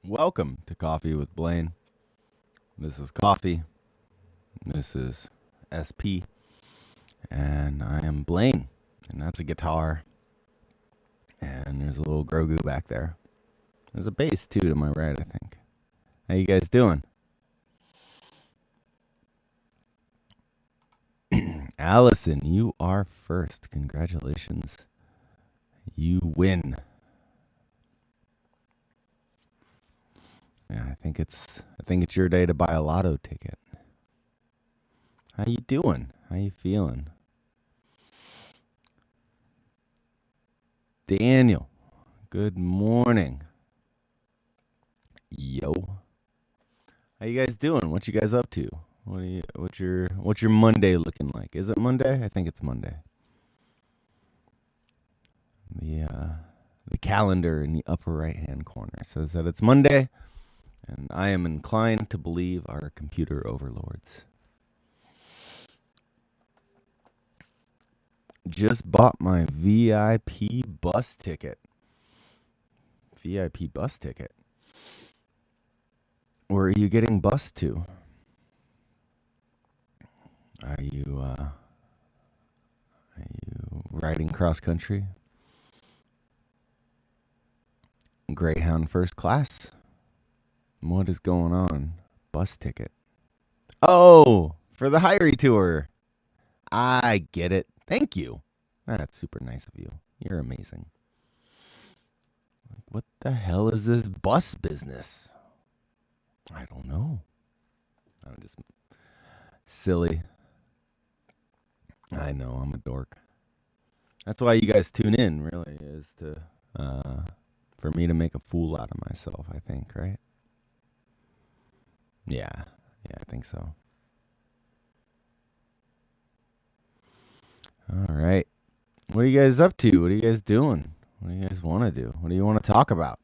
Welcome to Coffee with Blaine. This is Coffee. This is SP. And I am Blaine. And that's a guitar. And there's a little Grogu back there. There's a bass too to my right, I think. How you guys doing? Allison, you are first. Congratulations. You win. Yeah, I think it's your day to buy a lotto ticket. How you doing? How you feeling? Daniel, good morning. Yo. How you guys doing? What you guys up to? What's your Monday looking like? Is it Monday? I think it's Monday. The calendar in the upper right hand corner says that it's Monday, and I am inclined to believe our computer overlords. Just bought my VIP bus ticket. VIP bus ticket. Where are you getting bused to? Are you riding cross country? Greyhound first class? What is going on? Bus ticket. Oh, for the Hyrie tour. I get it. Thank you. That's super nice of you. You're amazing. What the hell is this bus business? I don't know. I'm just silly. I know, I'm a dork. That's why you guys tune in, really, is to for me to make a fool out of myself, I think, right? Yeah, I think so. All right. What are you guys up to? What are you guys doing? What do you guys want to do? What do you want to talk about?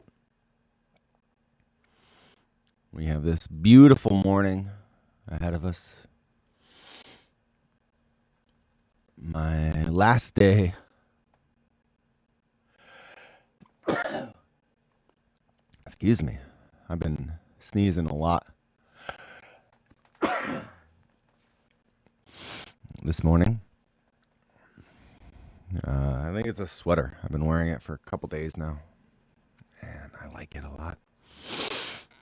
We have this beautiful morning ahead of us. My last day. Excuse me. I've been sneezing a lot this morning. I think it's a sweater. I've been wearing it for a couple days now, and I like it a lot.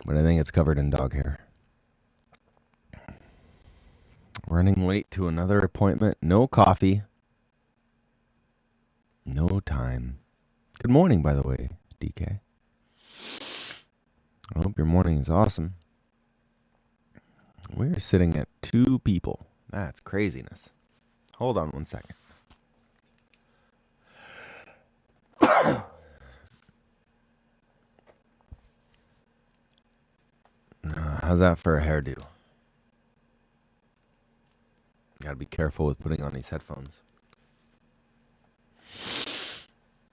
But I think it's covered in dog hair. Running late to another appointment. No coffee. No time. Good morning, by the way, DK. I hope your morning is awesome. We're sitting at 2 people. That's craziness. Hold on one second. How's that for a hairdo? Gotta be careful with putting on these headphones.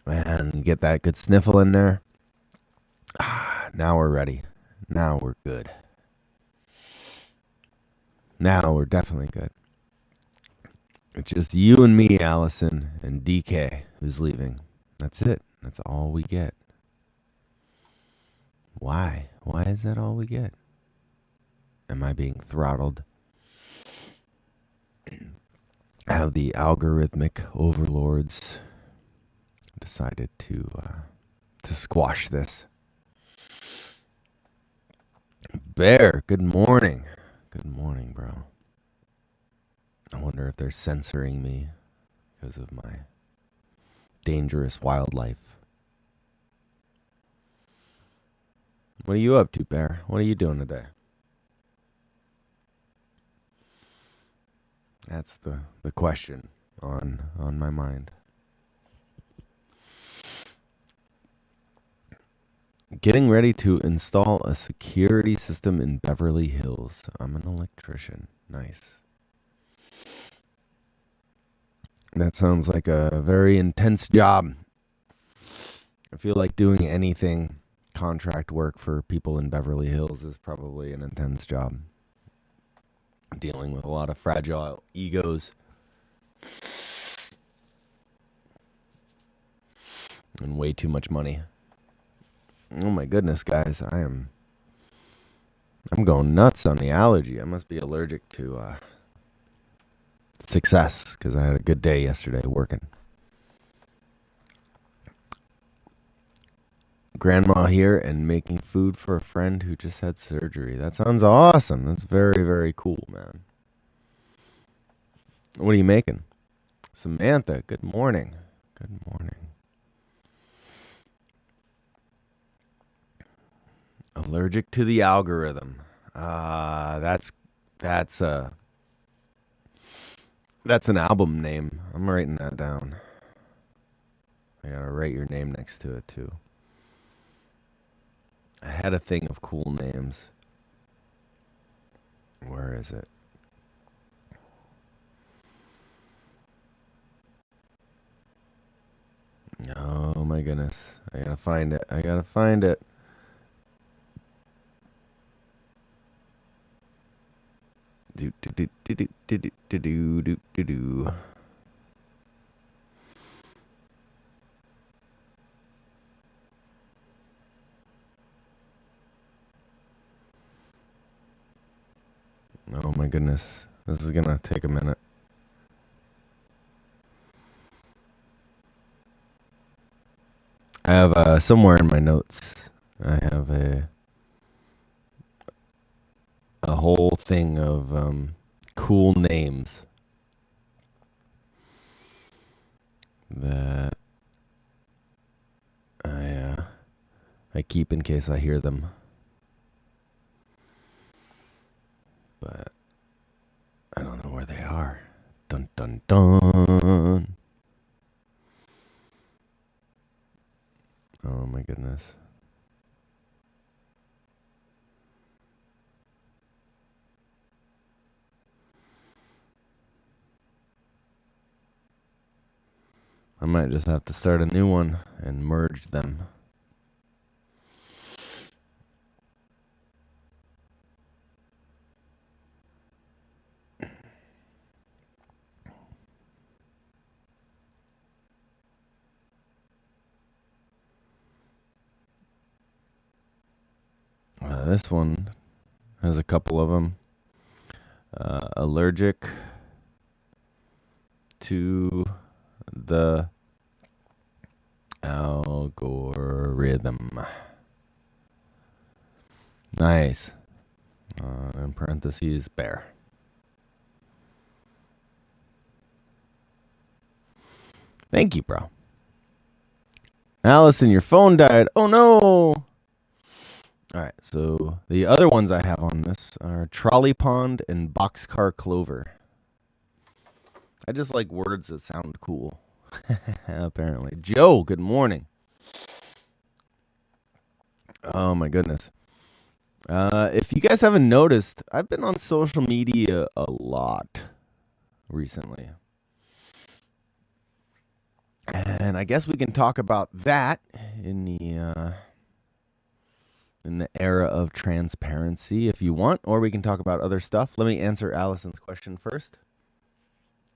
And get that good sniffle in there. Now we're ready. Now we're good. Now we're definitely good. It's just you and me, Allison, and DK, who's leaving. That's it. That's all we get. Why? Why is that all we get? Am I being throttled? Have the algorithmic overlords decided to squash this? Bear, good morning. Good morning, bro. I wonder if they're censoring me because of my dangerous wildlife. What are you up to, Bear? What are you doing today? That's the question on my mind. Getting ready to install a security system in Beverly Hills. I'm an electrician. Nice. That sounds like a very intense job. I feel like doing anything contract work for people in Beverly Hills is probably an intense job. Dealing with a lot of fragile egos. And way too much money. Oh my goodness, guys. I am I'm going nuts on the allergy. I must be allergic to success because I had a good day yesterday working. Grandma here and making food for a friend who just had surgery. That sounds awesome. That's very, very cool, man. What are you making? Samantha, good morning. Good morning. Allergic to the algorithm. That's an album name. I'm writing that down. I gotta write your name next to it too. I had a thing of cool names. Where is it? Oh my goodness. I gotta find it. I gotta find it. Do do do do do do do do do do do. Oh my goodness. This is gonna take a minute. I have somewhere in my notes. I have a whole thing of cool names that I keep in case I hear them. But I don't know where they are. Dun dun dun. Oh my goodness. I might just have to start a new one and merge them. This one has a couple of them. Allergic to the algorithm. Nice. In parentheses, bear. Thank you, bro. Allison, your phone died. Oh no. All right, so the other ones I have on this are trolley pond and boxcar clover. I just like words that sound cool. Apparently. Joe, good morning. Oh my goodness. If you guys haven't noticed, I've been on social media a lot recently. And I guess we can talk about that in the era of transparency if you want, or we can talk about other stuff. Let me answer Allison's question first.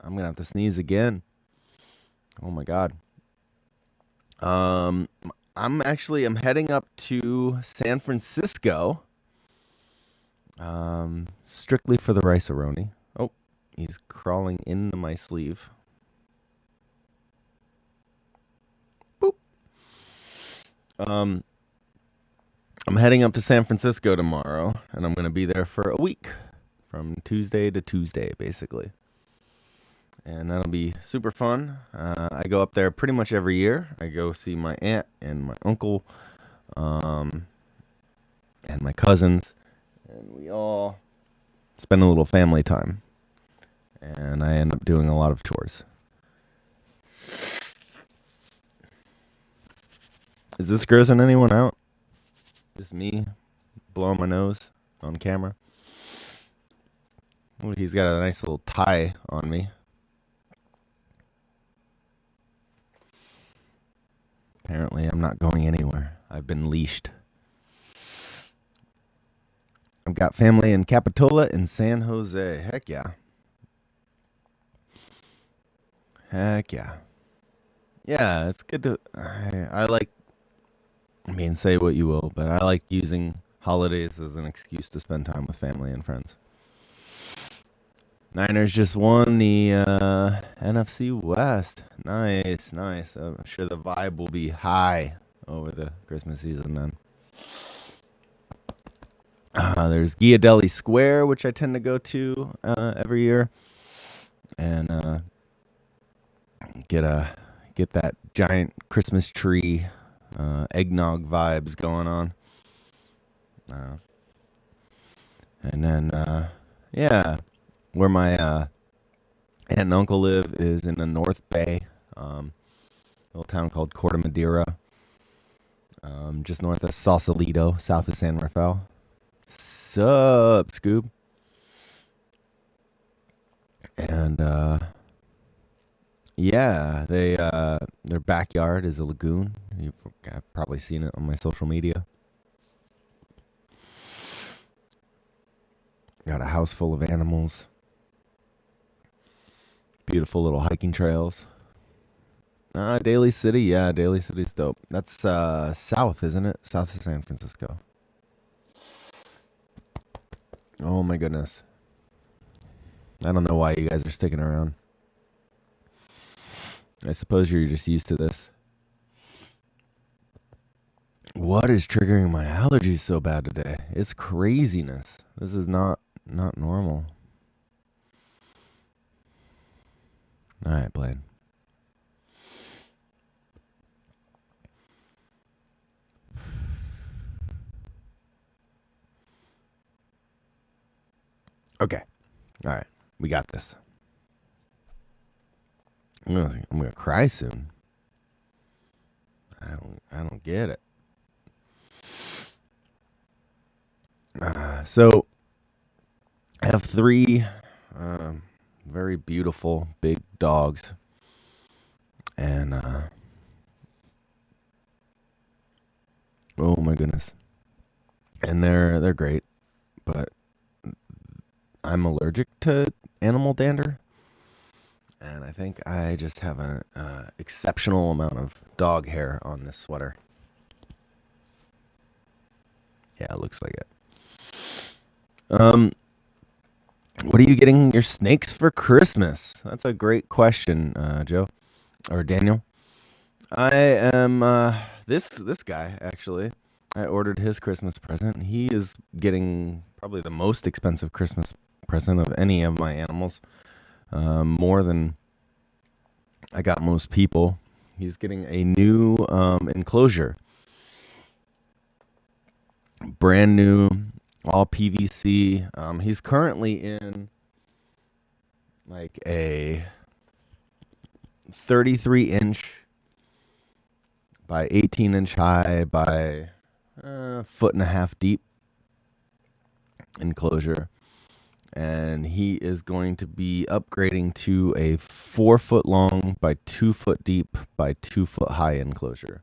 I'm going to have to sneeze again. Oh my god. I'm heading up to San Francisco. Strictly for the rice-a-roni. Oh, he's crawling into my sleeve. Boop. I'm heading up to San Francisco tomorrow, and I'm going to be there for a week, from Tuesday to Tuesday, basically. And that'll be super fun. I go up there pretty much every year. I go see my aunt and my uncle, and my cousins, and we all spend a little family time. And I end up doing a lot of chores. Is this grossing anyone out? Just me blowing my nose on camera. Ooh, he's got a nice little tie on me. Apparently, I'm not going anywhere. I've been leashed. I've got family in Capitola and San Jose. Heck yeah. Heck yeah. It's good to... I like... I mean, say what you will, but I like using holidays as an excuse to spend time with family and friends. Niners just won the NFC West. Nice, nice. I'm sure the vibe will be high over the Christmas season then. There's Ghiadelli Square, which I tend to go to every year, and get that giant Christmas tree, eggnog vibes going on. And then, yeah, where my aunt and uncle live is in the North Bay, a little town called Corte Madera, just north of Sausalito, south of San Rafael. Sup, Scoob? And yeah, their backyard is a lagoon. You've probably seen it on my social media. Got a house full of animals. Beautiful little hiking trails. Daly City, yeah, Daly City's dope. That's south, isn't it? South of San Francisco. Oh my goodness. I don't know why you guys are sticking around. I suppose you're just used to this. What is triggering my allergies so bad today? It's craziness. This is not normal. All right, Blaine. Okay. All right. We got this. I'm gonna cry soon. I don't get it. So I have 3 very beautiful big dogs, and oh my goodness, and they're great, but I'm allergic to animal dander, and I think I just have an exceptional amount of dog hair on this sweater. Yeah, it looks like it. What are you getting your snakes for Christmas? That's a great question, Joe or Daniel. I am this guy actually. I ordered his Christmas present. He is getting probably the most expensive Christmas present of any of my animals. More than I got most people. He's getting a new enclosure. Brand new, all PVC. He's currently in like a 33-inch by 18-inch high by 1.5 foot deep enclosure. And he is going to be upgrading to a 4 foot long by 2 foot deep by 2 foot high enclosure.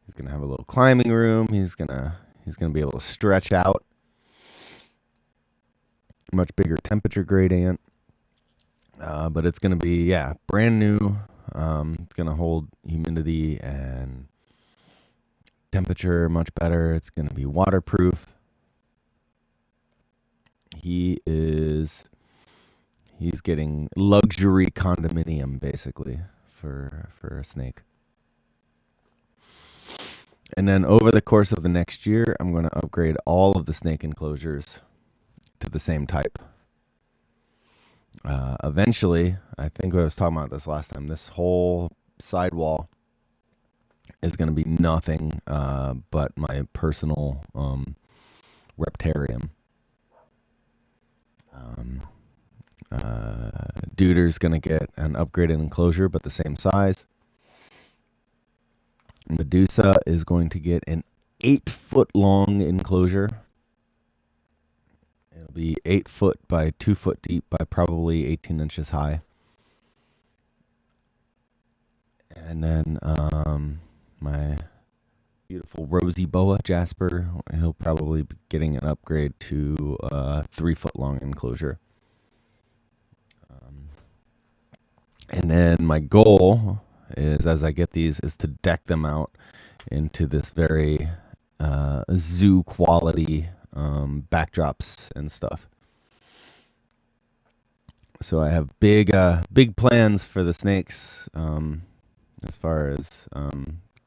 He's gonna have a little climbing room. He's gonna be able to stretch out. Much bigger temperature gradient. But it's gonna be brand new. It's gonna hold humidity and temperature much better. It's gonna be waterproof. He's getting luxury condominium basically for a snake. And then over the course of the next year, I'm going to upgrade all of the snake enclosures to the same type. Eventually, I think I was talking about this last time, this whole sidewall is going to be nothing but my personal reptarium. Duder's going to get an upgraded enclosure, but the same size. Medusa is going to get an 8 foot long enclosure. It'll be 8 foot by 2 foot deep by probably 18 inches high. And then my beautiful rosy boa Jasper, he'll probably be getting an upgrade to a 3 foot long enclosure. And then my goal is, as I get these, is to deck them out into this very zoo quality backdrops and stuff. So I have big plans for the snakes, as far as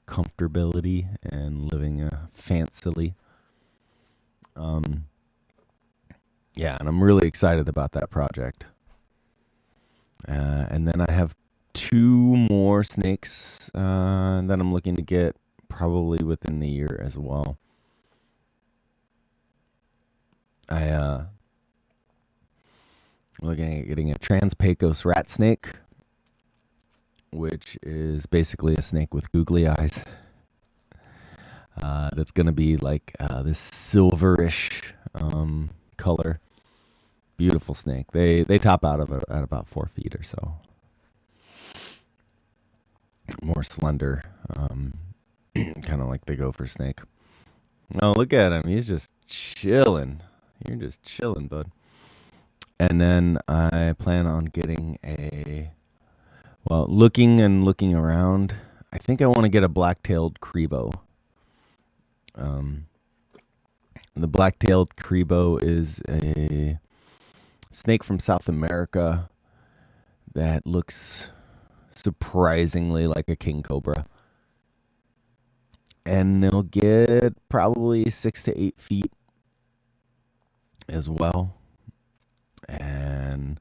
comfortability and living fancily. Um, yeah, and I'm really excited about that project. And then I have 2 more snakes that I'm looking to get probably within the year as well. Looking at getting a Trans-Pecos rat snake, which is basically a snake with googly eyes. That's going to be like this silverish color. Beautiful snake. They top out of it at about 4 feet or so. More slender, kind of like the gopher snake. Oh, look at him. He's just chilling. You're just chilling, bud. And then I plan on getting looking around, I think I want to get a black-tailed Crebo. The black-tailed Crebo is a snake from South America that looks surprisingly like a king cobra. And they'll get probably 6 to 8 feet as well. And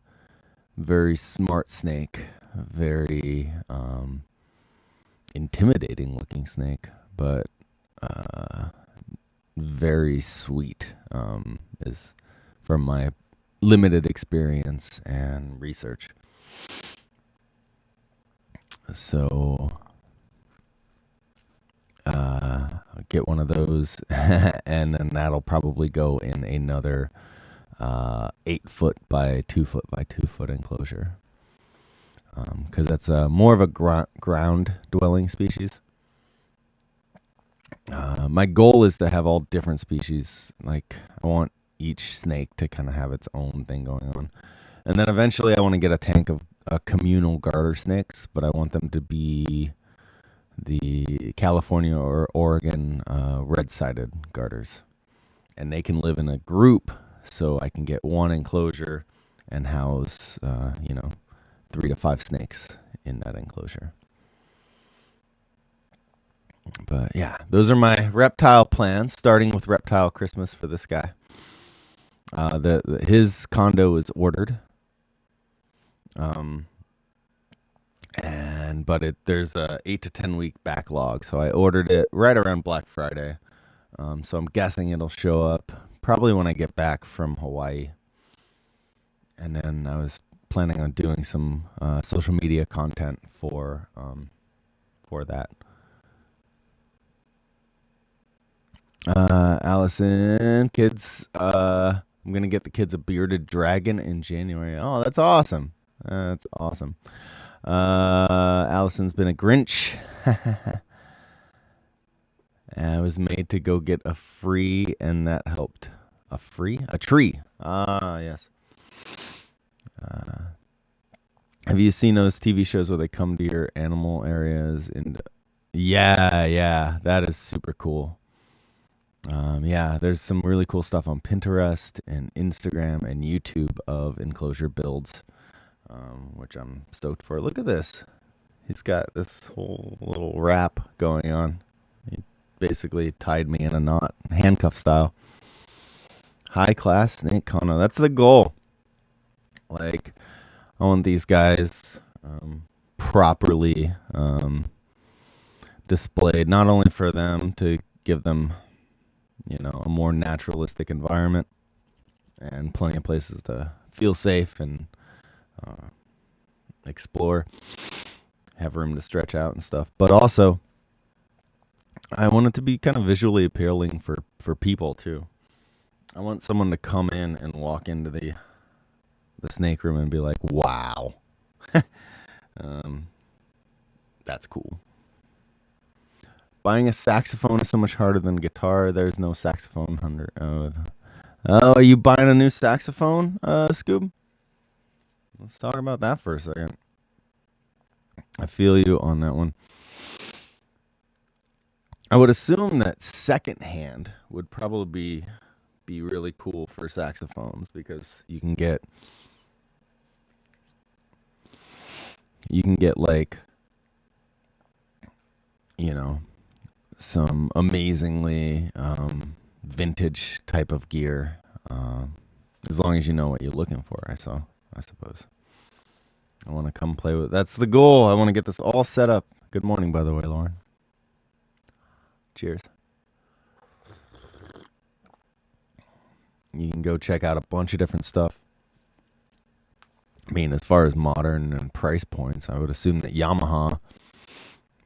very smart snake, very intimidating looking snake, but very sweet, is from my limited experience and research. So I'll get one of those, and then that'll probably go in another 8 foot by 2 foot by 2 foot enclosure, because that's more of a ground dwelling species. My goal is to have all different species. Like, I want each snake to kind of have its own thing going on. And then eventually I want to get a tank of communal garter snakes, but I want them to be the California or Oregon red-sided garters. And they can live in a group, so I can get one enclosure and house, 3 to 5 snakes in that enclosure. But yeah, those are my reptile plans, starting with reptile Christmas for this guy. His condo is ordered. There's a 8 to 10 week backlog, so I ordered it right around Black Friday. So I'm guessing it'll show up probably when I get back from Hawaii. And then I was planning on doing some social media content for that. Allison, kids, I'm gonna get the kids a bearded dragon in January. Oh, that's awesome. That's awesome. Allison's been a Grinch. I was made to go get a free, and that helped. A tree. Ah, yes. Have you seen those TV shows where they come to your animal areas? Yeah, that is super cool. There's some really cool stuff on Pinterest and Instagram and YouTube of enclosure builds, which I'm stoked for. Look at this. He's got this whole little wrap going on. He basically tied me in a knot, handcuff style. High class snake condo. That's the goal. Like, I want these guys properly displayed, not only for them to give them, a more naturalistic environment and plenty of places to feel safe and explore, have room to stretch out and stuff. But also, I want it to be kind of visually appealing for people too. I want someone to come in and walk into the snake room and be like, wow, that's cool. Buying a saxophone is so much harder than guitar. There's no saxophone under. Are you buying a new saxophone, Scoob? Let's talk about that for a second. I feel you on that one. I would assume that secondhand would probably be really cool for saxophones because you can get like, you know, some amazingly vintage type of gear, um, as long as you know what you're looking for. I suppose. I want to come play with. That's the goal. I want to get this all set up. Good morning, by the way, Lauren. Cheers. You can go check out a bunch of different stuff. I mean, as far as modern and price points, I would assume that Yamaha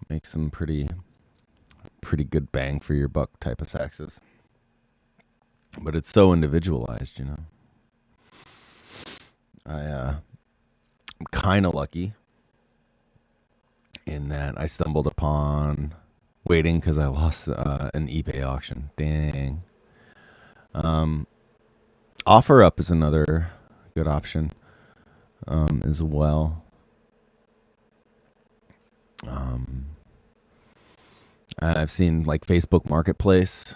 makes some pretty good bang for your buck type of saxes. But it's so individualized, you know. I'm kind of lucky in that I stumbled upon waiting because I lost an eBay auction. Dang. OfferUp is another good option as well. I've seen like Facebook Marketplace.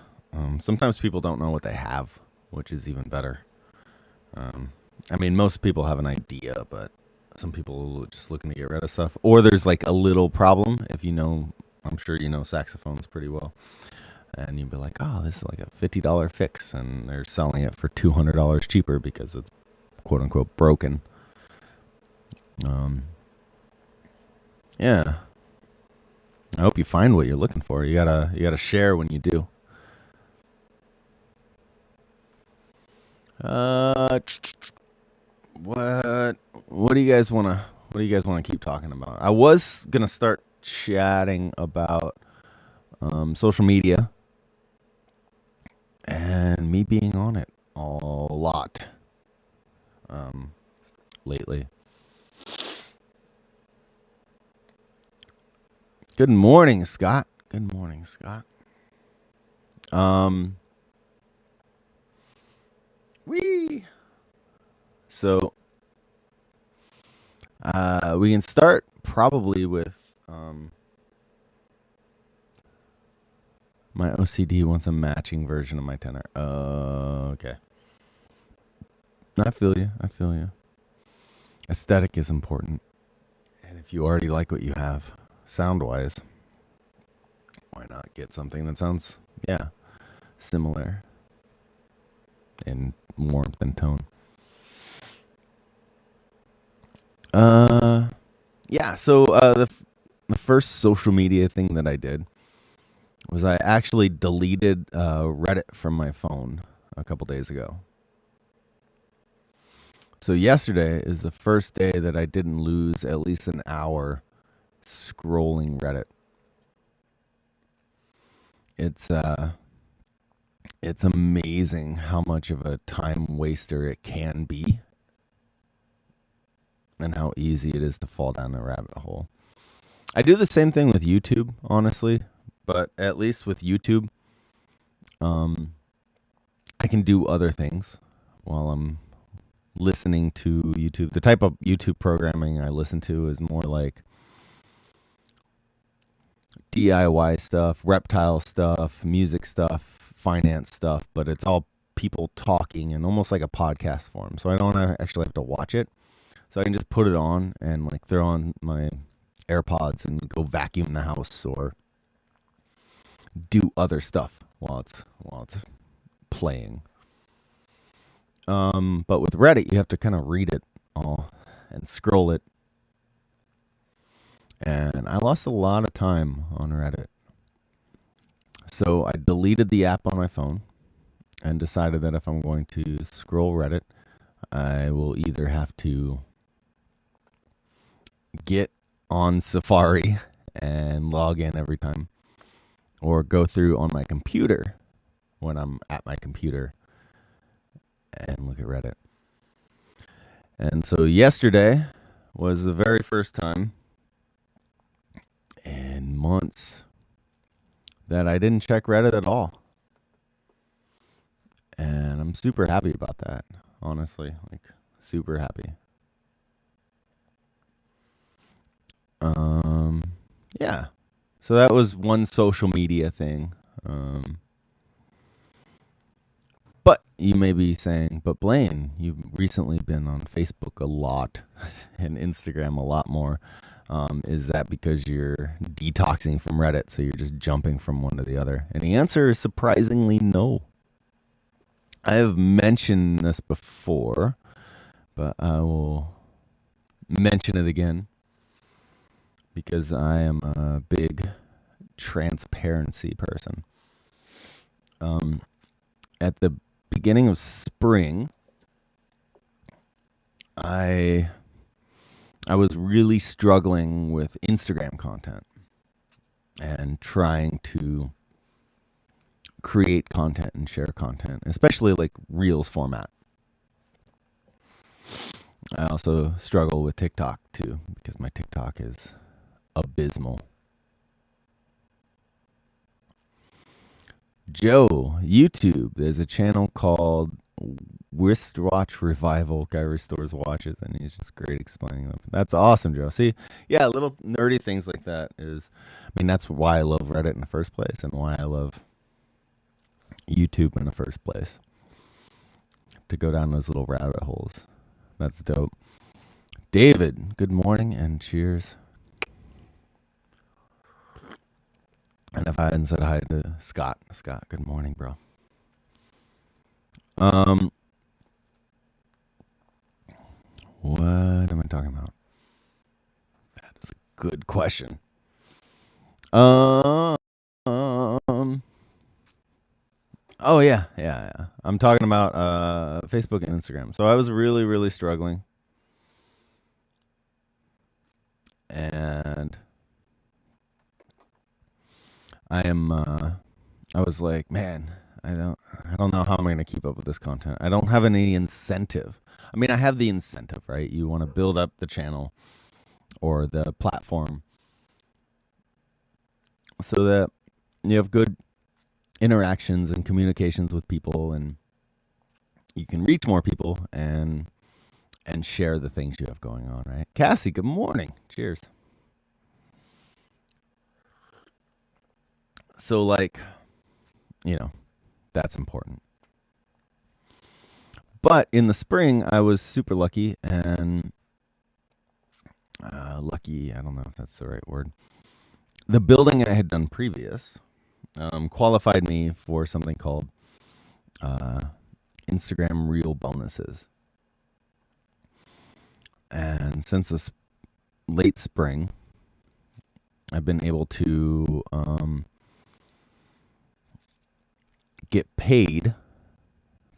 Sometimes people don't know what they have, which is even better. I mean, most people have an idea, but some people are just looking to get rid of stuff. Or there's like a little problem if you know, I'm sure you know saxophones pretty well. And you'd be like, oh, this is like a $50 fix. And they're selling it for $200 cheaper because it's quote unquote broken. Yeah. I hope you find what you're looking for. You gotta share when you do. What do you guys wanna keep talking about? I was gonna start chatting about social media and me being on it a lot lately. Good morning, Scott. Good morning, Scott. Wee. So we can start probably with my OCD wants a matching version of my tenor. Okay. I feel you. I feel you. Aesthetic is important. And if you already like what you have, sound wise, why not get something that sounds, yeah, similar in warmth and tone? Yeah, so the first social media thing that I did was I actually deleted Reddit from my phone a couple days ago. So yesterday is the first day that I didn't lose at least an hour scrolling Reddit. It's amazing how much of a time waster it can be and how easy it is to fall down the rabbit hole. I do the same thing with YouTube, honestly, but at least with YouTube, I can do other things while I'm listening to YouTube. The type of YouTube programming I listen to is more like DIY stuff, reptile stuff, music stuff, finance stuff, but it's all people talking in almost like a podcast form. So I don't actually have to watch it. So I can just put it on and like throw on my AirPods and go vacuum the house or do other stuff while it's playing. But with Reddit, you have to kind of read it all and scroll it. And I lost a lot of time on Reddit. So I deleted the app on my phone and decided that if I'm going to scroll Reddit, I will either have to get on Safari and log in every time or go through on my computer when I'm at my computer and look at Reddit. And so yesterday was the very first time in months that I didn't check Reddit at all. And I'm super happy about that, honestly. Like, super happy. Yeah. So that was one social media thing. But you may be saying, but Blaine, you've recently been on Facebook a lot and Instagram a lot more. Is that because you're detoxing from Reddit, so you're just jumping from one to the other? And the answer is surprisingly no. I have mentioned this before, but I will mention it again because I am a big transparency person. At the beginning of spring, I was really struggling with Instagram content and trying to create content and share content, especially like Reels format. I also struggle with TikTok too because my TikTok is abysmal. Joe, YouTube, there's a channel called Wristwatch Revival. Guy restores watches and he's just great explaining them. That's awesome, Joe. See, yeah, little nerdy things like that is, I mean, that's why I love Reddit in the first place and why I love YouTube in the first place. To go down those little rabbit holes. That's dope. David, good morning and cheers. And if I hadn't said hi to Scott, good morning, bro. What am I talking about? That is a good question. Oh yeah. I'm talking about Facebook and Instagram. So I was really, really struggling, and I was like, man, I don't know how I'm going to keep up with this content. I don't have any incentive. I mean, I have the incentive, right? You want to build up the channel or the platform so that you have good interactions and communications with people, and you can reach more people and share the things you have going on, right? Cassie, good morning. Cheers. So, like, that's important. But in the spring, I was super lucky and lucky. I don't know if that's the right word. The building I had done previous qualified me for something called Instagram Reel bonuses. And since this late spring, I've been able to get paid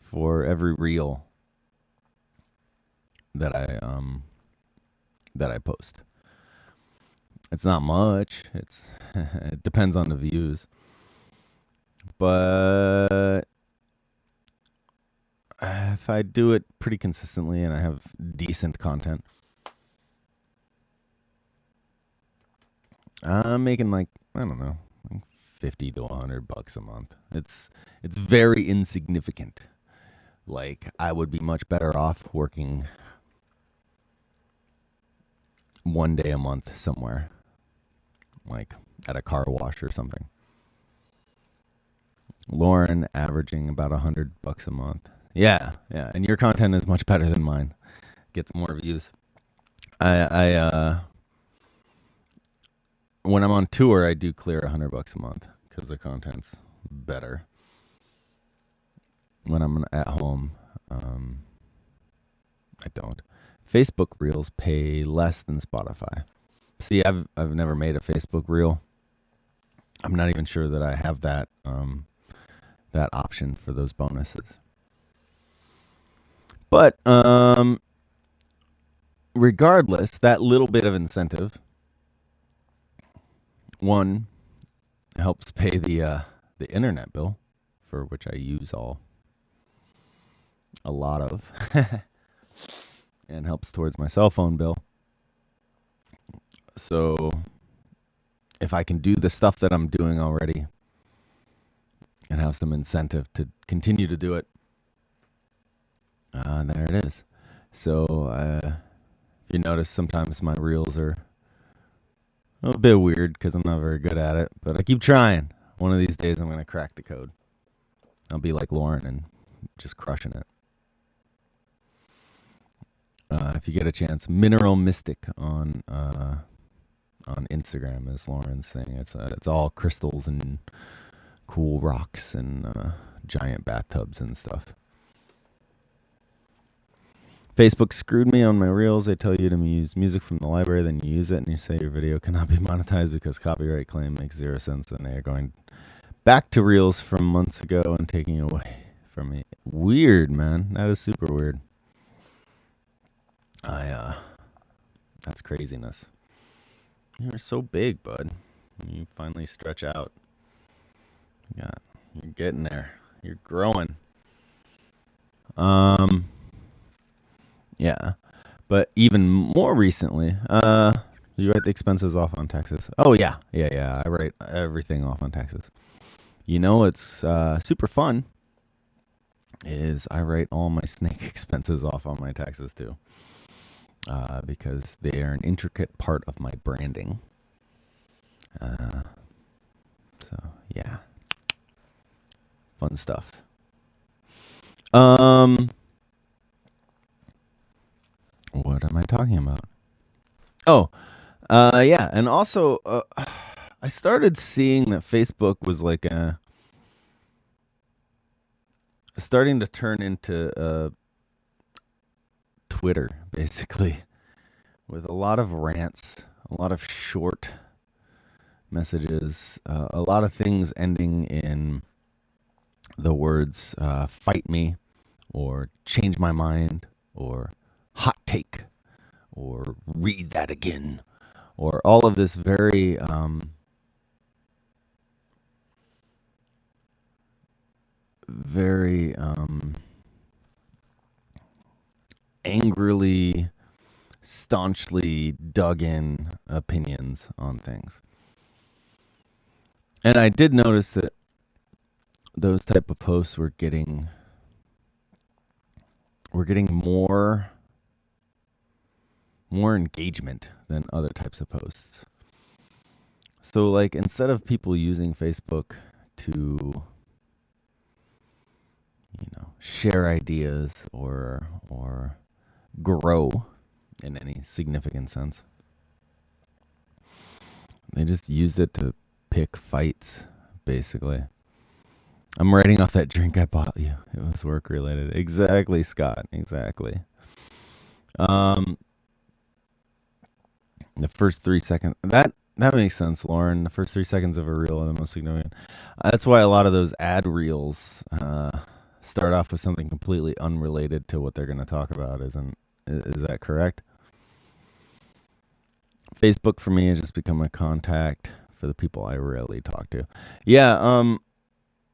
for every reel that I post. It's not much. It depends on the views. But if I do it pretty consistently and I have decent content, I'm making like, I don't know, $50 to $100 a month. It's very insignificant. Like, I would be much better off working one day a month somewhere, like at a car wash or something. Lauren averaging about $100 a month. Yeah, and your content is much better than mine. Gets more views. I when I'm on tour, I do clear $100 a month because the content's better. When I'm at home, I don't. Facebook Reels pay less than Spotify. See, I've never made a Facebook Reel. I'm not even sure that I have that that option for those bonuses. But regardless, that little bit of incentive, one, helps pay the internet bill, for which I use a lot of, and helps towards my cell phone bill. So if I can do the stuff that I'm doing already and have some incentive to continue to do it, there it is. So if you notice, sometimes my reels are A bit weird because I'm not very good at it, but I keep trying. One of these days, I'm going to crack the code. I'll be like Lauren and just crushing it. If you get a chance, Mineral Mystic on Instagram is Lauren's thing. It's all crystals and cool rocks and giant bathtubs and stuff. Facebook screwed me on my reels. They tell you to use music from the library, then you use it, and you say your video cannot be monetized because copyright claim makes 0 cents, and they are going back to reels from months ago and taking it away from me. Weird, man. That is super weird. That's craziness. You're so big, bud. You finally stretch out. Yeah, you're getting there. You're growing. Yeah. But even more recently, you write the expenses off on taxes. Oh yeah. I write everything off on taxes. You know, it's super fun. Is I write all my snake expenses off on my taxes too, because they are an intricate part of my branding. So yeah, fun stuff. What am I talking about? Oh, yeah, and also I started seeing that Facebook was like starting to turn into Twitter, basically, with a lot of rants, a lot of short messages, a lot of things ending in the words "fight me" or "change my mind" or "hot take" or "read that again," or all of this very very angrily, staunchly dug in opinions on things. And I did notice that those type of posts were getting more engagement than other types of posts. So like instead of people using Facebook to share ideas or grow in any significant sense, they just used it to pick fights, basically. I'm writing off that drink I bought you. It was work related. Exactly, Scott. Exactly. The first 3 seconds. That makes sense, Lauren. The first 3 seconds of a reel are the most significant. That's why a lot of those ad reels start off with something completely unrelated to what they're going to talk about. Is that correct? Facebook for me has just become a contact for the people I rarely talk to. Yeah,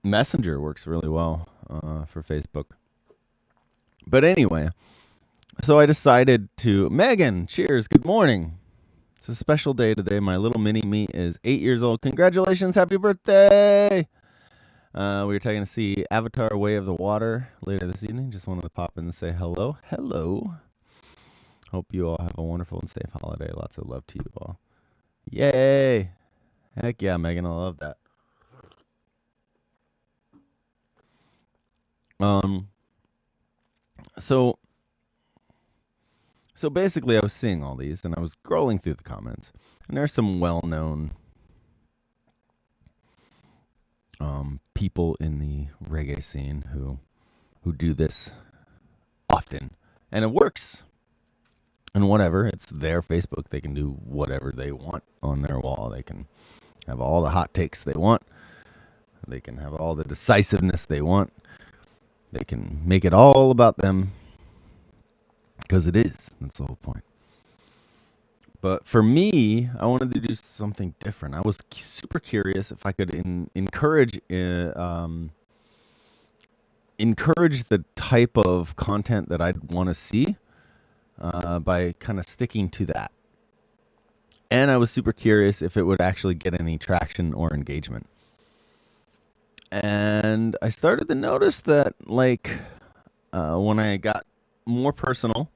Messenger works really well for Facebook. But anyway, so I decided to... Megan, cheers, good morning. It's a special day today. My little mini-me is 8 years old. Congratulations, happy birthday! We were taking to see Avatar Way of the Water later this evening. Just wanted to pop in and say hello. Hello. Hope you all have a wonderful and safe holiday. Lots of love to you all. Yay! Heck yeah, Megan, I love that. So basically I was seeing all these and I was scrolling through the comments, and there's some well-known people in the reggae scene who do this often, and it works. And whatever, it's their Facebook. They can do whatever they want on their wall. They can have all the hot takes they want. They can have all the decisiveness they want. They can make it all about them, because it is. That's the whole point. But for me, I wanted to do something different. I was super curious if I could encourage the type of content that I'd want to see by kind of sticking to that. And I was super curious if it would actually get any traction or engagement. And I started to notice that, like, when I got more personal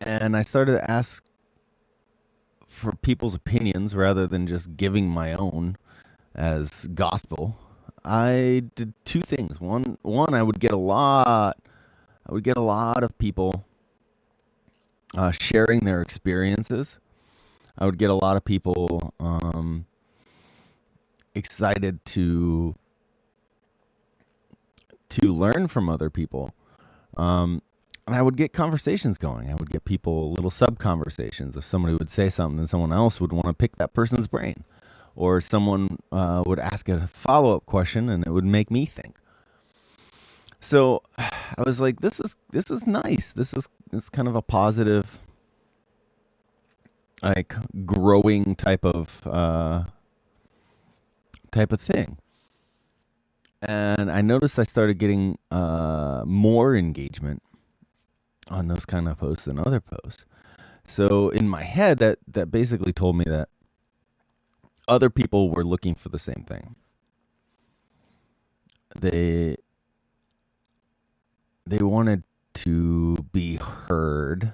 and I started to ask for people's opinions rather than just giving my own as gospel, I did two things. One, I would get a lot of people sharing their experiences. I would get a lot of people excited to learn from other people. And I would get conversations going. I would get people little sub conversations. If somebody would say something, then someone else would want to pick that person's brain, or someone would ask a follow up question, and it would make me think. So I was like, this is nice. This is kind of a positive, like, growing type of thing. And I noticed I started getting more engagement on those kind of posts than other posts. So in my head, that basically told me that other people were looking for the same thing. They wanted to be heard,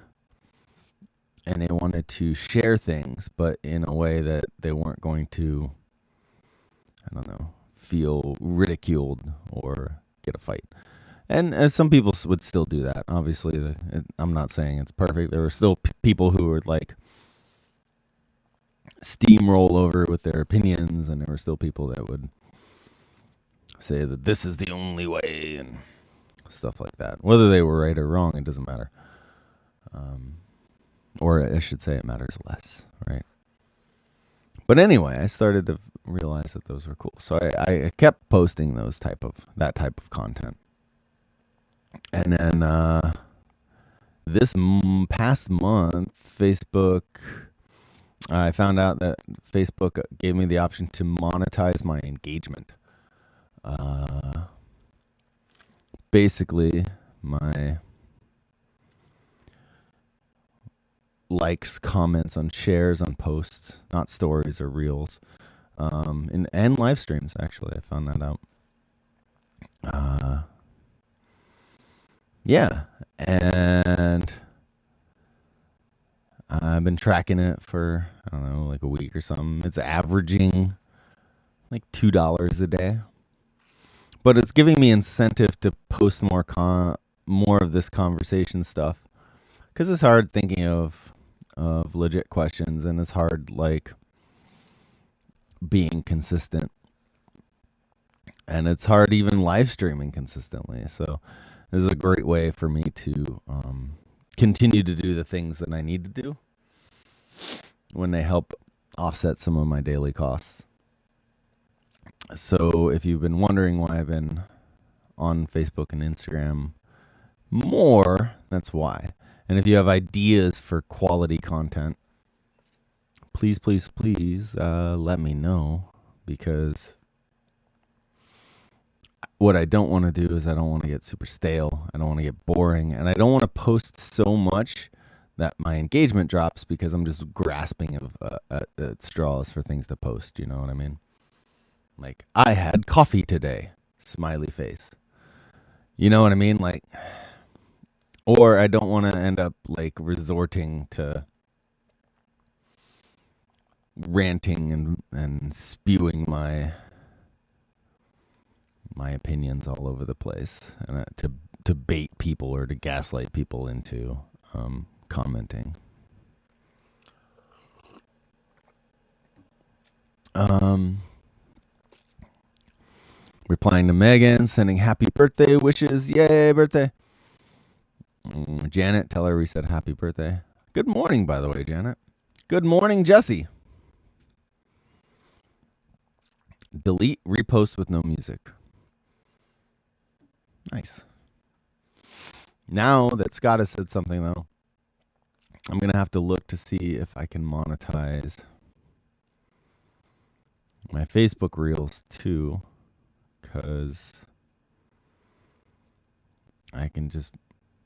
and they wanted to share things, but in a way that they weren't going to, I don't know, feel ridiculed or get a fight. And some people would still do that. Obviously, I'm not saying it's perfect. There were still people who would like steamroll over with their opinions, and there were still people that would say that this is the only way and stuff like that. Whether they were right or wrong, it doesn't matter. Or I should say it matters less, right? But anyway, I started to realize that those were cool. So I kept posting that type of content. And then this past month, I found out that Facebook gave me the option to monetize my engagement. Basically, my likes, comments on shares on posts, not stories or reels, and live streams, actually. I found that out. Yeah, and I've been tracking it for, I don't know, like a week or something. It's averaging like $2 a day. But it's giving me incentive to post more of this conversation stuff. Because it's hard thinking of legit questions, and it's hard, like, being consistent. And it's hard even live streaming consistently. So this is a great way for me to continue to do the things that I need to do when they help offset some of my daily costs. So if you've been wondering why I've been on Facebook and Instagram more, that's why. And if you have ideas for quality content, please let me know, because what I don't want to do is I don't want to get super stale. I don't want to get boring, and I don't want to post so much that my engagement drops because I'm just grasping at straws for things to post. You know what I mean? Like, I had coffee today, smiley face. You know what I mean? Like, or I don't want to end up like resorting to ranting and spewing my opinions all over the place, and to bait people or to gaslight people into commenting. Replying to Megan, sending happy birthday wishes. Yay, birthday. Janet, tell her we said happy birthday. Good morning, by the way, Janet. Good morning, Jesse. Delete repost with no music. Nice. Now that Scott has said something, though, I'm going to have to look to see if I can monetize my Facebook Reels too, because I can just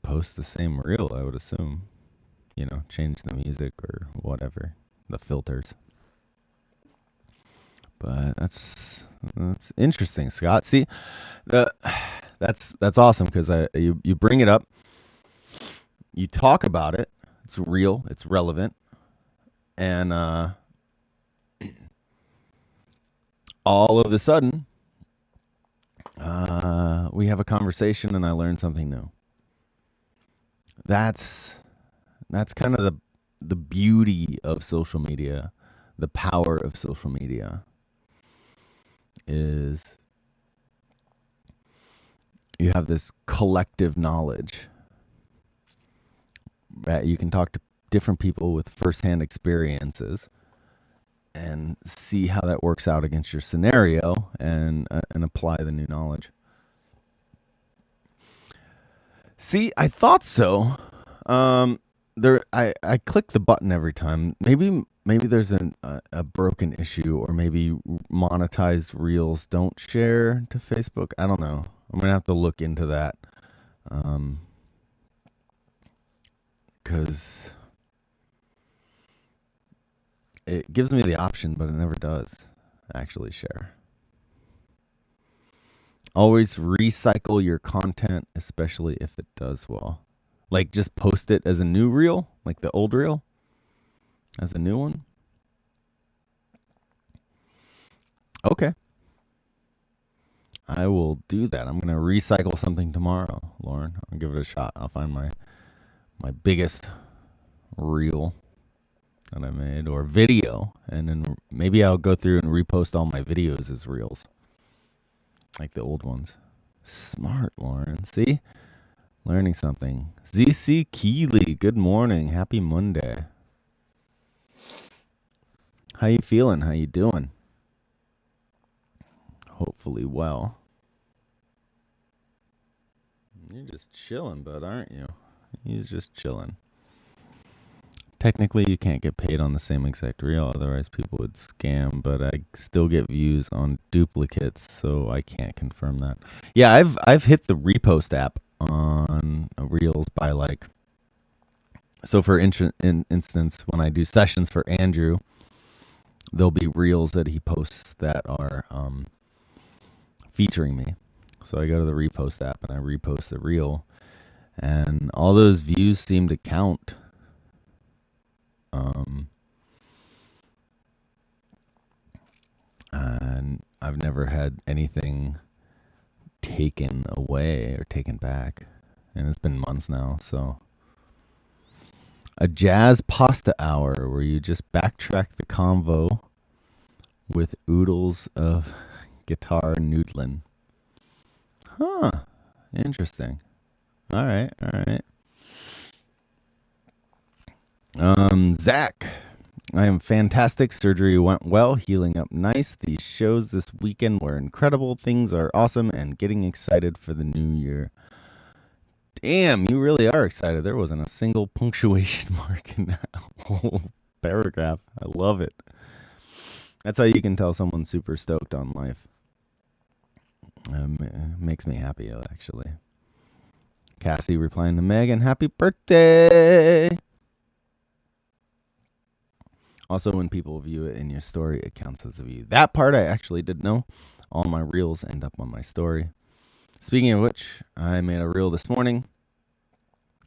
post the same reel, I would assume. You know, change the music or whatever, the filters. But that's interesting, Scott. See, that's awesome, because you bring it up, you talk about it. It's real, it's relevant, And all of a sudden, we have a conversation and I learn something new. That's kind of the beauty of social media, the power of social media is you have this collective knowledge that you can talk to different people with firsthand experiences and see how that works out against your scenario and apply the new knowledge. See, I thought so. I click the button every time. Maybe there's a broken issue, or maybe monetized reels don't share to Facebook. I don't know. I'm gonna have to look into that. Because it gives me the option, but it never does actually share. Always recycle your content, especially if it does well. Like just post it as a new reel, like the old reel, as a new one. Okay. I will do that. I'm going to recycle something tomorrow, Lauren. I'll give it a shot. I'll find my biggest reel that I made or video, and then maybe I'll go through and repost all my videos as reels, like the old ones. Smart, Lauren. See? Learning something. ZC Keeley, good morning. Happy Monday. How you feeling? How you doing? Hopefully well. You're just chilling, bud, aren't you? He's just chilling. Technically, you can't get paid on the same exact reel, otherwise people would scam, but I still get views on duplicates, so I can't confirm that. Yeah, I've hit the repost app on reels by like, so for instance, when I do sessions for Andrew, there'll be reels that he posts that are featuring me. So I go to the repost app and I repost the reel, and all those views seem to count. And I've never had anything taken away or taken back, and it's been months now. So a jazz pasta hour where you just backtrack the convo with oodles of guitar noodling. Huh. Interesting. All right. Zach, I am fantastic. Surgery went well, healing up nice. These shows this weekend were incredible. Things are awesome and getting excited for the new year. Damn, you really are excited. There wasn't a single punctuation mark in that whole paragraph. I love it. That's how you can tell someone's super stoked on life. It makes me happy, actually. Cassie replying to Megan, happy birthday. Also, when people view it in your story, it counts as a view. That part I actually did know. All my reels end up on my story. Speaking of which, I made a reel this morning.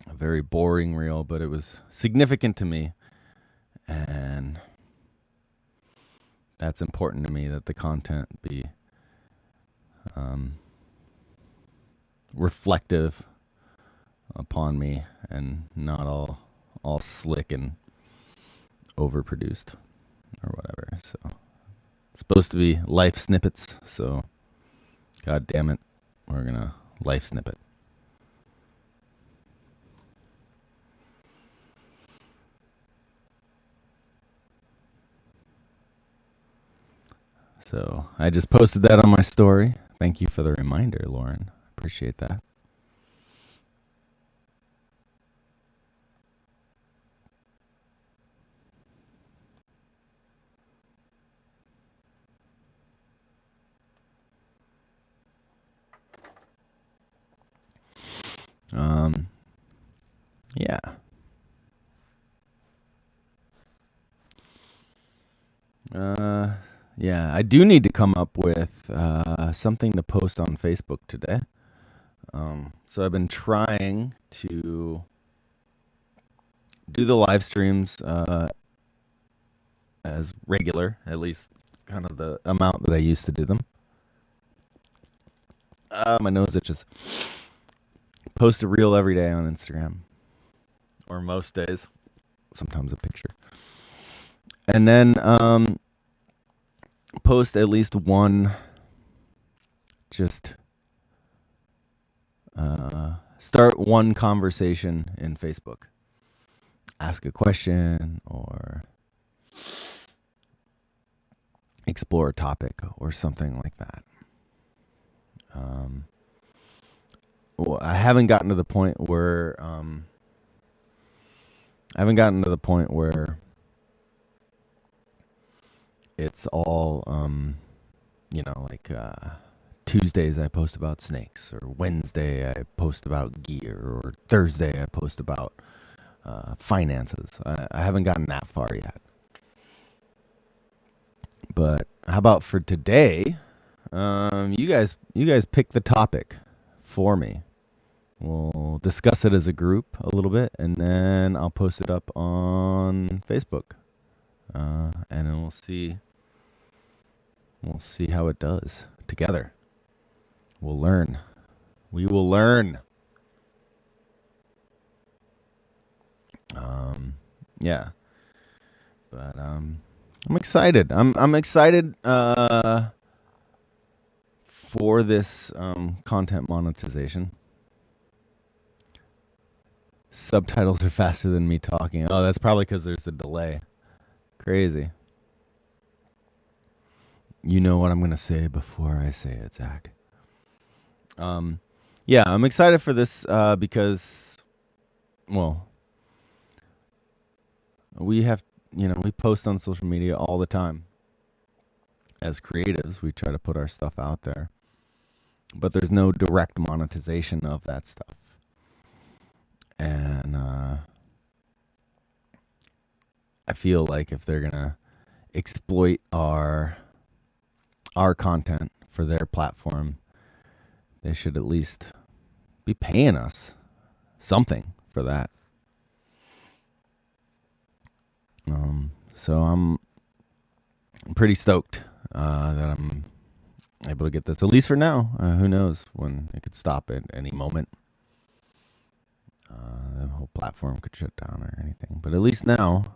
A very boring reel, but it was significant to me. And that's important to me, that the content be reflective upon me and not all slick and overproduced or whatever. So it's supposed to be life snippets, so god damn it, we're gonna life snippet. So I just posted that on my story. Thank you for the reminder, Lauren. Appreciate that. Yeah. Yeah, I do need to come up with something to post on Facebook today. So I've been trying to do the live streams as regular, at least kind of the amount that I used to do them. My nose itches. Post a reel every day on Instagram, or most days. Sometimes a picture, and then post at least one. Just start one conversation in Facebook. Ask a question or explore a topic or something like that. Well, I haven't gotten to the point where it's all like Tuesdays I post about snakes, or Wednesday I post about gear, or Thursday I post about finances. I haven't gotten that far yet. But how about for today? You guys pick the topic for me. We'll discuss it as a group a little bit, and then I'll post it up on Facebook, and then we'll see how it does together. We'll learn. We will learn. Yeah, but I'm excited. I'm excited for this content monetization. Subtitles are faster than me talking. Oh, that's probably because there's a delay. Crazy. You know what I'm going to say before I say it, Zach. Yeah, I'm excited for this because, well, we post on social media all the time. As creatives, we try to put our stuff out there. But there's no direct monetization of that stuff. And I feel like if they're going to exploit our content for their platform, they should at least be paying us something for that. So I'm pretty stoked that I'm able to get this, at least for now. Who knows when it could stop at any moment. The whole platform could shut down or anything. But at least now,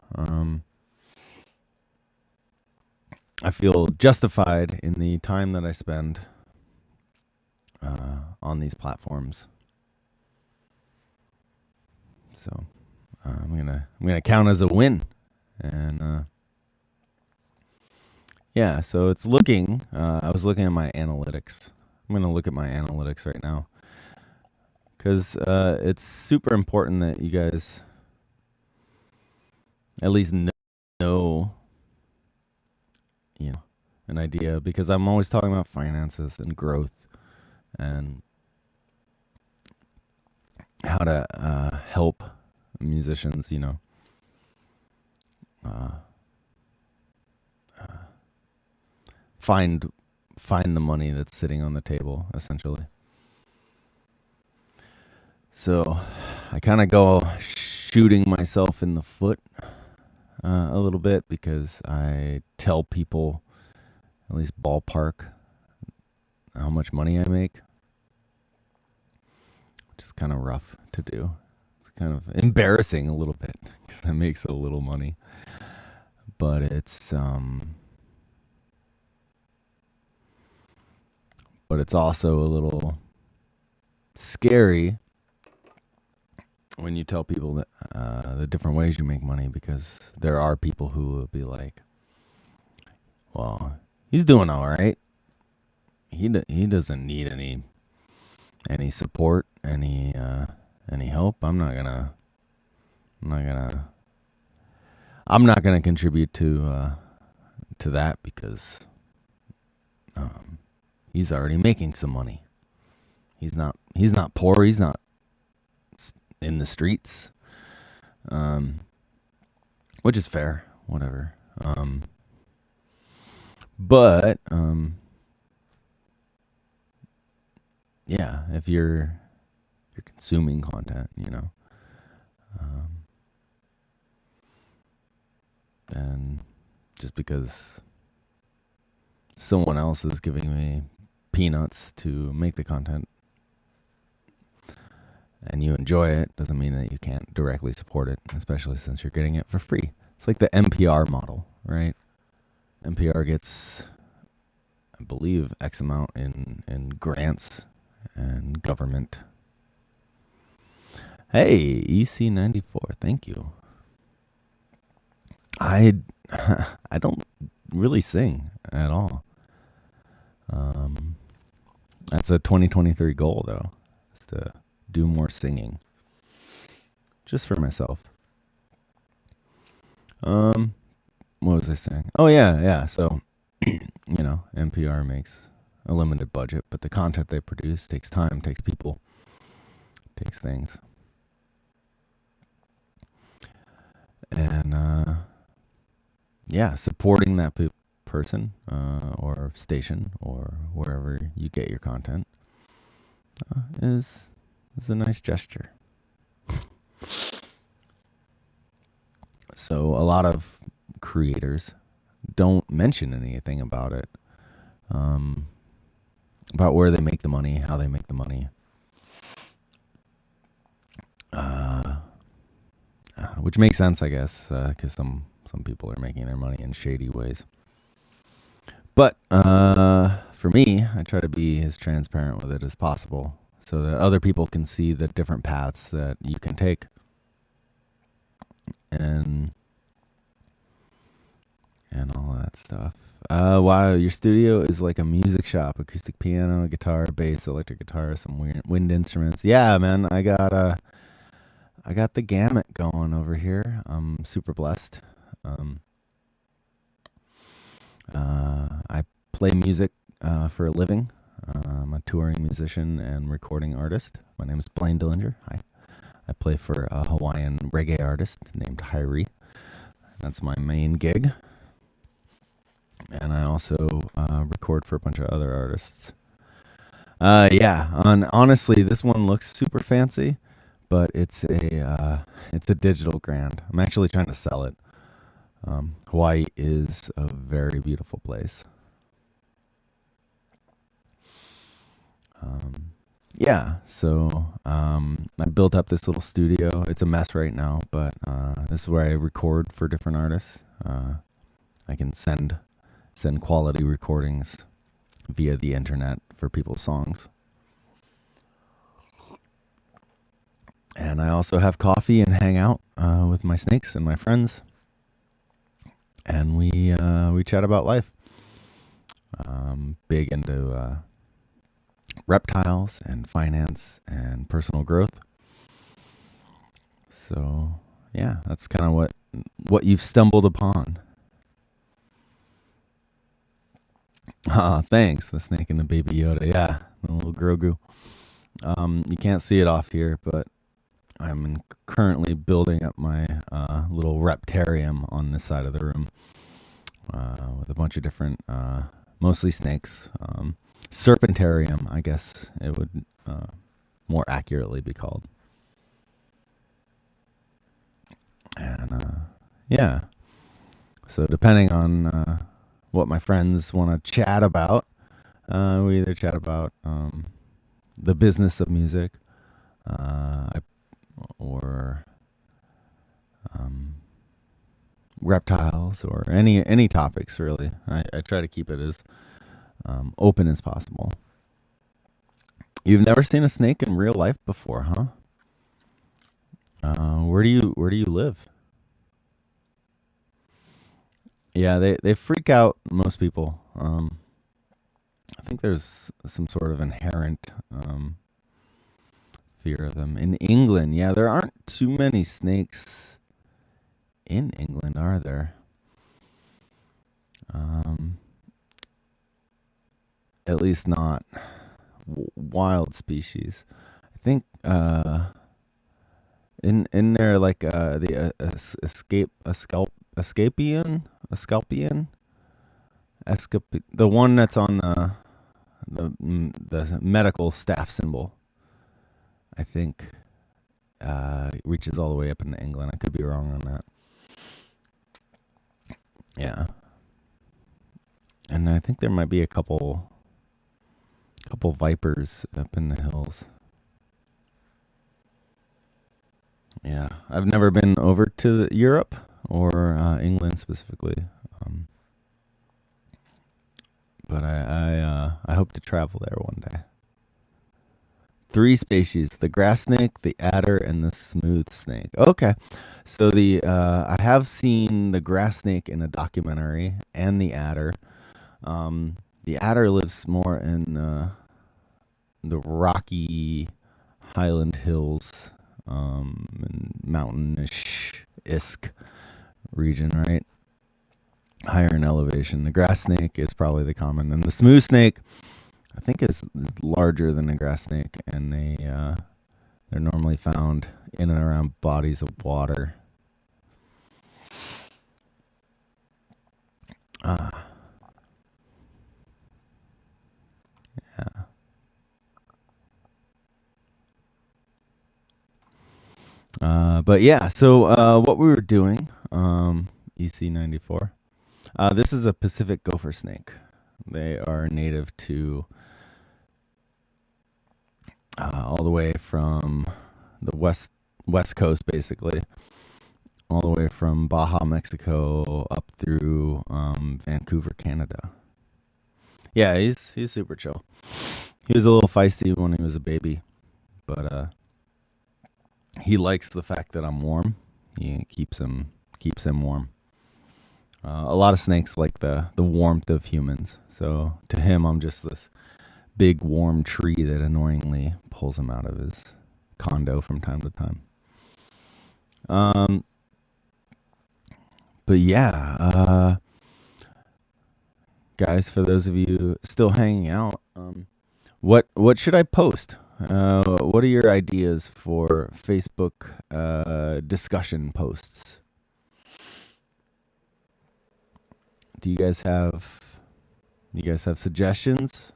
I feel justified in the time that I spend on these platforms. So I'm gonna count as a win, and yeah. So it's looking. I was looking at my analytics. I'm gonna look at my analytics right now because it's super important that you guys at least know, an idea, because I'm always talking about finances and growth and how to help musicians, find the money that's sitting on the table, essentially. So I kind of go shooting myself in the foot a little bit, because I tell people, at least ballpark, how much money I make, which is kind of rough to do. It's kind of embarrassing a little bit because I make so little money. But it's also a little scary when you tell people that the different ways you make money, because there are people who will be like, well, he's doing all right. He doesn't need any support, any help. I'm not gonna contribute to that, because he's already making some money. He's not poor. He's not in the streets, which is fair. Whatever. But yeah, if you're consuming content, then just because someone else is giving me peanuts to make the content and you enjoy it doesn't mean that you can't directly support it, especially since you're getting it for free. It's like the NPR model, right? NPR gets, I believe, X amount in grants and government. Hey, EC94, thank you. I don't really sing at all. That's a 2023 goal, though, is to do more singing, just for myself. What was I saying? Oh yeah. So, NPR makes a limited budget, but the content they produce takes time, takes people, takes things, and supporting that person or station or wherever you get your content is a nice gesture. So a lot of creators don't mention anything about it, about where they make the money, how they make the money, which makes sense, I guess, because some people are making their money in shady ways. But for me, I try to be as transparent with it as possible so that other people can see the different paths that you can take. And all that stuff. Wow, your studio is like a music shop: acoustic piano, guitar, bass, electric guitar, some wind instruments. Yeah, man, I got the gamut going over here. I'm super blessed. I play music for a living. I'm a touring musician and recording artist. My name is Blaine Dillinger. Hi. I play for a Hawaiian reggae artist named Hyrie. That's my main gig. And I also record for a bunch of other artists. Honestly, this one looks super fancy, but it's a digital grand. I'm actually trying to sell it. Hawaii is a very beautiful place. So I built up this little studio. It's a mess right now, but this is where I record for different artists. I can send quality recordings via the internet for people's songs. And I also have coffee and hang out with my snakes and my friends. And we chat about life. Big into reptiles and finance and personal growth. So yeah, that's kind of what you've stumbled upon. Thanks, the snake and the baby Yoda. Yeah, the little Grogu. You can't see it off here, but I'm currently building up my little reptarium on this side of the room with a bunch of different, mostly snakes. Serpentarium, I guess it would more accurately be called. And so depending on what my friends want to chat about, we either chat about the business of music, or reptiles, or any topics really. I try to keep it as open as possible. You've never seen a snake in real life before, huh? Where do you live? Yeah, they freak out most people. I think there's some sort of inherent fear of them. In England, yeah, there aren't too many snakes in England, are there? At least not wild species. I think in there, like the the one that's on the medical staff symbol, I think reaches all the way up into England. I could be wrong on that. Yeah, And I think there might be a couple vipers up in the hills. Yeah, I've never been over to Europe or England specifically, but I hope to travel there one day. 3 species: the grass snake, the adder, and the smooth snake. Okay, so I have seen the grass snake in a documentary and the adder. The adder lives more in the rocky Highland Hills, and mountainish-isk region, right? Higher in elevation. The grass snake is probably the common, and the smooth snake, I think, is larger than the grass snake, and they're normally found in and around bodies of water. Yeah. But yeah, so what we were doing, EC94. This is a Pacific gopher snake. They are native to all the way from the west coast, basically, all the way from Baja, Mexico, up through Vancouver, Canada. Yeah, he's super chill. He was a little feisty when he was a baby, but he likes the fact that I'm warm. He keeps him warm. A lot of snakes like the warmth of humans. So to him, I'm just this big warm tree that annoyingly pulls him out of his condo from time to time. But yeah, guys, for those of you still hanging out, what should I post? What are your ideas for Facebook discussion posts? Do you guys have suggestions?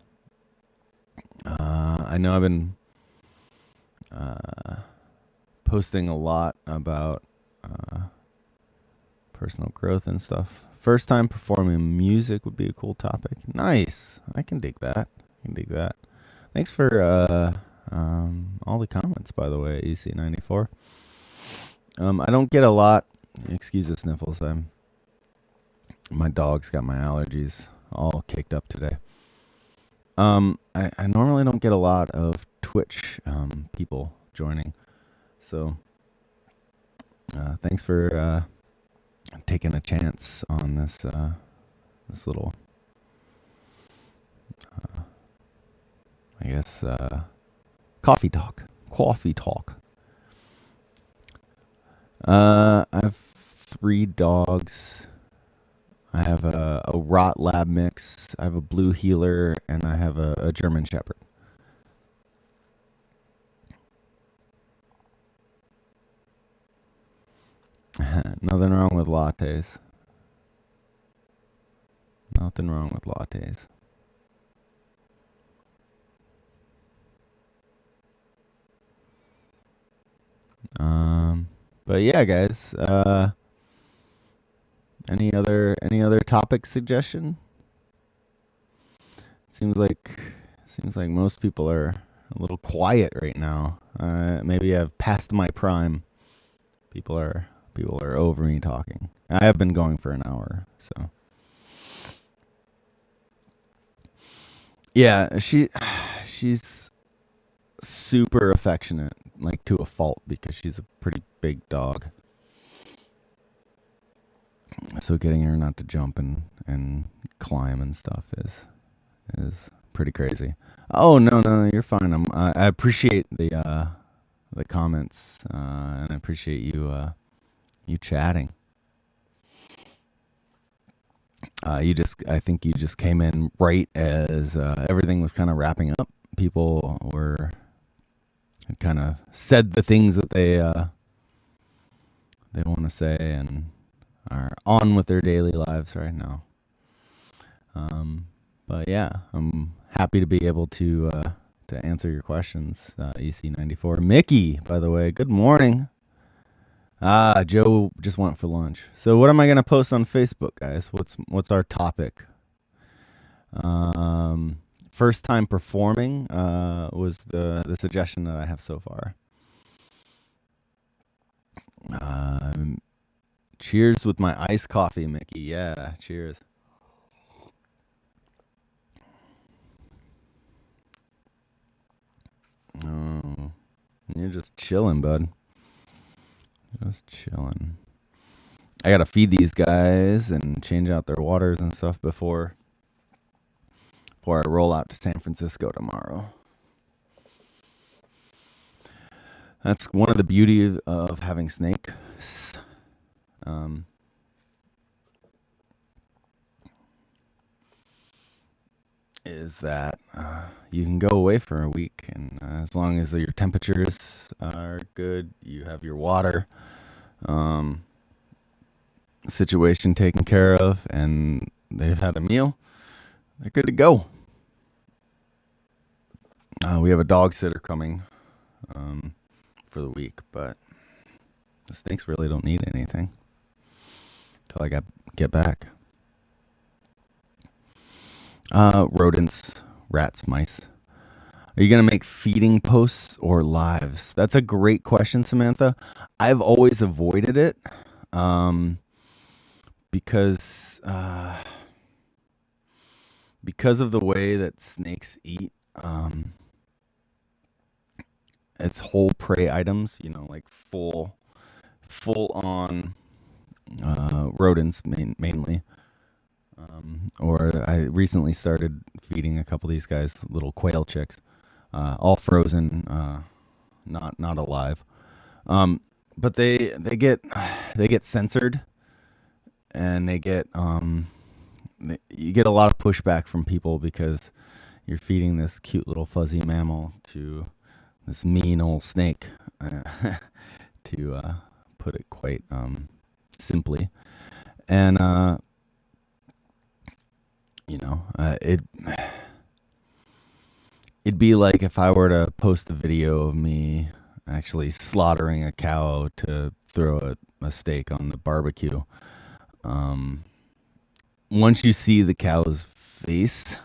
I know I've been posting a lot about personal growth and stuff. First time performing music would be a cool topic. Nice. I can dig that. Thanks for all the comments, by the way, EC94. I don't get a lot. Excuse the sniffles. My dog's got my allergies all kicked up today. I normally don't get a lot of Twitch people joining, so thanks for taking a chance on this little, I guess, coffee talk. I have 3 dogs. I have a Rot Lab mix, I have a Blue Heeler, and I have a German Shepherd. Nothing wrong with lattes. Nothing wrong with lattes. But yeah, guys, any other topic suggestion? Seems like most people are a little quiet right now. Maybe I've passed my prime. People are over me talking. I have been going for an hour, so. Yeah, she's super affectionate, like to a fault, because she's a pretty big dog. So getting her not to jump and climb and stuff is pretty crazy. Oh no, you're fine. I appreciate the comments, and I appreciate you chatting. I think you just came in right as everything was kind of wrapping up. People had kind of said the things that they want to say and are on with their daily lives right now. But yeah, I'm happy to be able to answer your questions. EC94, Mickey, by the way, good morning. Joe just went for lunch. So what am I gonna post on Facebook, guys? What's our topic? Um, First time performing was the suggestion that I have so far. Um, Cheers with my iced coffee, Mickey. Yeah, cheers. Oh, you're just chilling, bud. Just chilling. I gotta feed these guys and change out their waters and stuff before I roll out to San Francisco tomorrow. That's one of the beauty of having snakes. Is that you can go away for a week, and as long as your temperatures are good, you have your water situation taken care of, and they've had a meal, they're good to go. We have a dog sitter coming for the week, but the snakes really don't need anything till I get back. Rodents, rats, mice. Are you going to make feeding posts or lives? That's a great question, Samantha. I've always avoided it because of the way that snakes eat. It's whole prey items, like full on rodents mainly. Or I recently started feeding a couple of these guys little quail chicks, all frozen, not alive. But they get censored, and you get a lot of pushback from people because you're feeding this cute little fuzzy mammal to this mean old snake, to put it quite simply. And it'd be like if I were to post a video of me actually slaughtering a cow to throw a steak on the barbecue. Once you see the cow's face,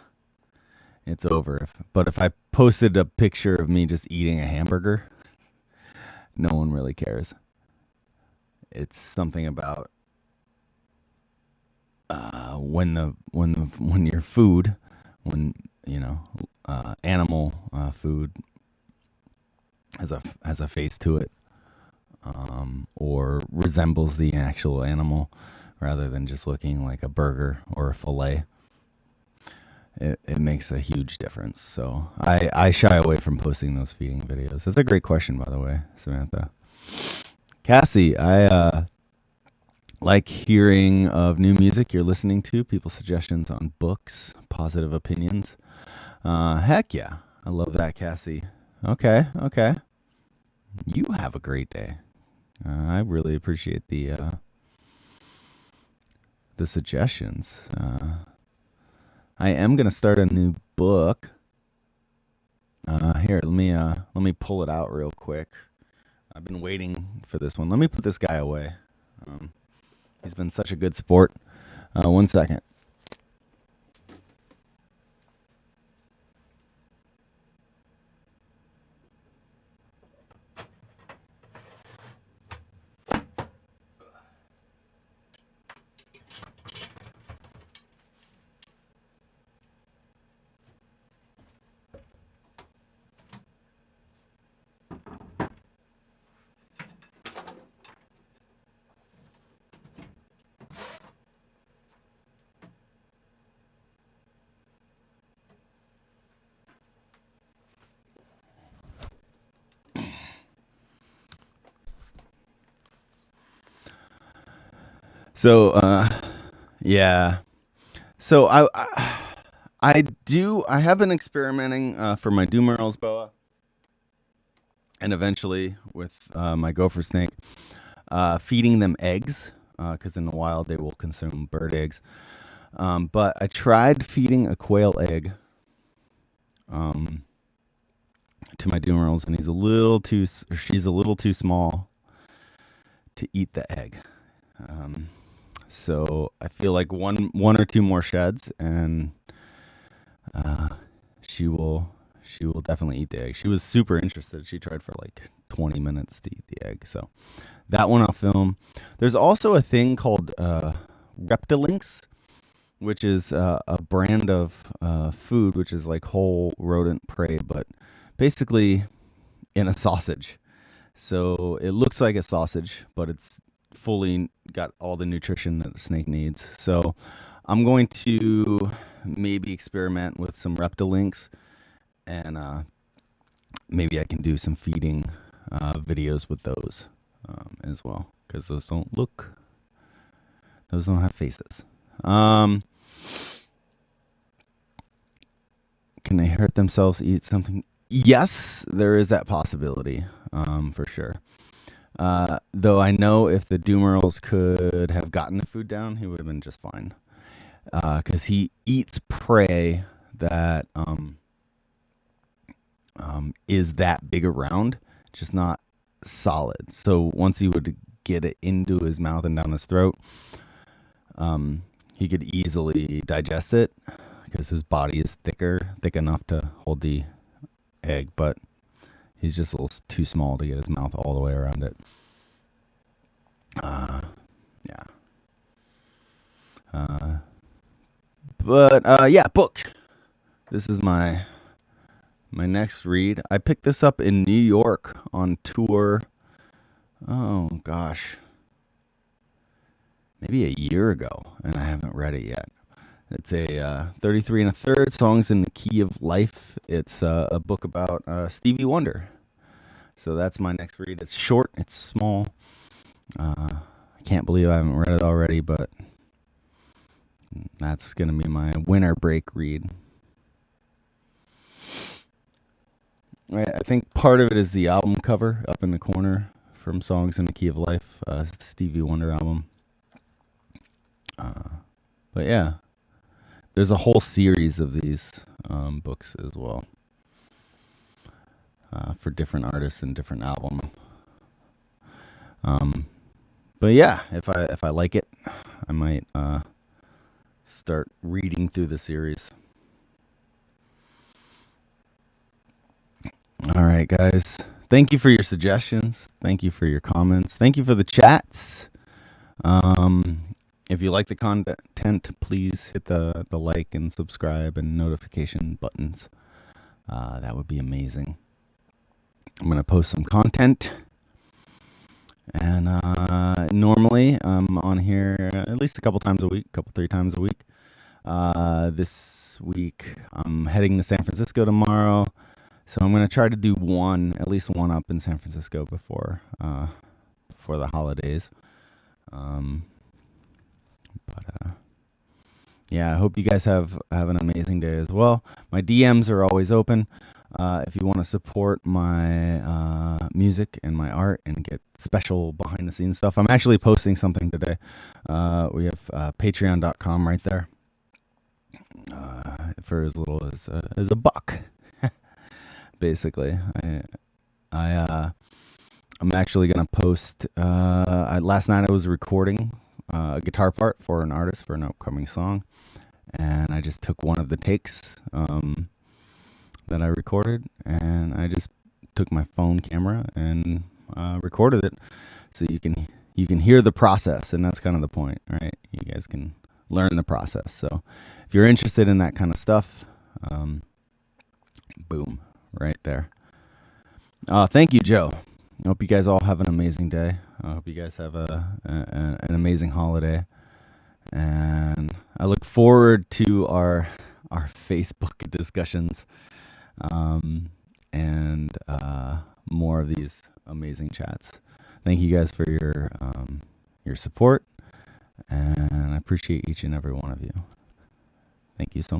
it's over. But if I posted a picture of me just eating a hamburger, no one really cares. It's something about when your food, animal food has a face to it, or resembles the actual animal rather than just looking like a burger or a fillet. It makes a huge difference. So I shy away from posting those feeding videos. That's a great question, by the way, Samantha. Cassie, I like hearing of new music you're listening to, people's suggestions on books, positive opinions. Heck yeah. I love that, Cassie. Okay. You have a great day. I really appreciate the suggestions. I am gonna start a new book. Here, let me pull it out real quick. I've been waiting for this one. Let me put this guy away. He's been such a good sport. 1 second. So, yeah. So I have been experimenting for my Dumerals boa, and eventually with my gopher snake, feeding them eggs, because in the wild they will consume bird eggs. But I tried feeding a quail egg to my Dumerals, and she's a little too small to eat the egg. So I feel like one or two more sheds, and uh, she will definitely eat the egg. She was super interested. She tried for like 20 minutes to eat the egg. So that one I'll film. There's also a thing called Reptilinks, which is a brand of food, which is like whole rodent prey, but basically in a sausage. So it looks like a sausage, but it's fully got all the nutrition that a snake needs. So I'm going to maybe experiment with some Reptilinks, and maybe I can do some feeding videos with those as well, because those don't have faces. Can they hurt themselves, eat something? Yes, there is that possibility, for sure. Though I know if the Doomerals could have gotten the food down, he would have been just fine. Because he eats prey that is that big around, just not solid. So once he would get it into his mouth and down his throat, he could easily digest it because his body is thick enough to hold the egg, but he's just a little too small to get his mouth all the way around it. Yeah. But yeah, book. This is my next read. I picked this up in New York on tour. Oh gosh, maybe a year ago, and I haven't read it yet. It's a 33 1/3 songs in the key of life. It's a book about Stevie Wonder. So that's my next read. It's short. It's small. I can't believe I haven't read it already, but that's going to be my winter break read. Right, I think part of it is the album cover up in the corner from Songs in the Key of Life, Stevie Wonder album. But yeah, there's a whole series of these books as well, for different artists and different albums. But yeah, if I like it, I might start reading through the series. All right, guys. Thank you for your suggestions. Thank you for your comments. Thank you for the chats. If you like the content, please hit the like and subscribe and notification buttons. That would be amazing. I'm going to post some content. And normally I'm on here at least a couple times a week, 3 times a week. This week I'm heading to San Francisco tomorrow. So I'm going to try to do at least one up in San Francisco before the holidays. Yeah, I hope you guys have an amazing day as well. My DMs are always open. If you want to support my music and my art and get special behind the scenes stuff, I'm actually posting something today. We have patreon.com right there, for as little as $1. Basically, I'm actually gonna post. Last night I was recording a guitar part for an artist for an upcoming song, and I just took one of the takes that I recorded, and I just took my phone camera and recorded it, so you can hear the process, and that's kind of the point, right? You guys can learn the process. So if you're interested in that kind of stuff, boom. Right there. Thank you, Joe. I hope you guys all have an amazing day. I hope you guys have an amazing holiday. And I look forward to our Facebook discussions, and more of these amazing chats. Thank you guys for your support, and I appreciate each and every one of you. Thank you so much.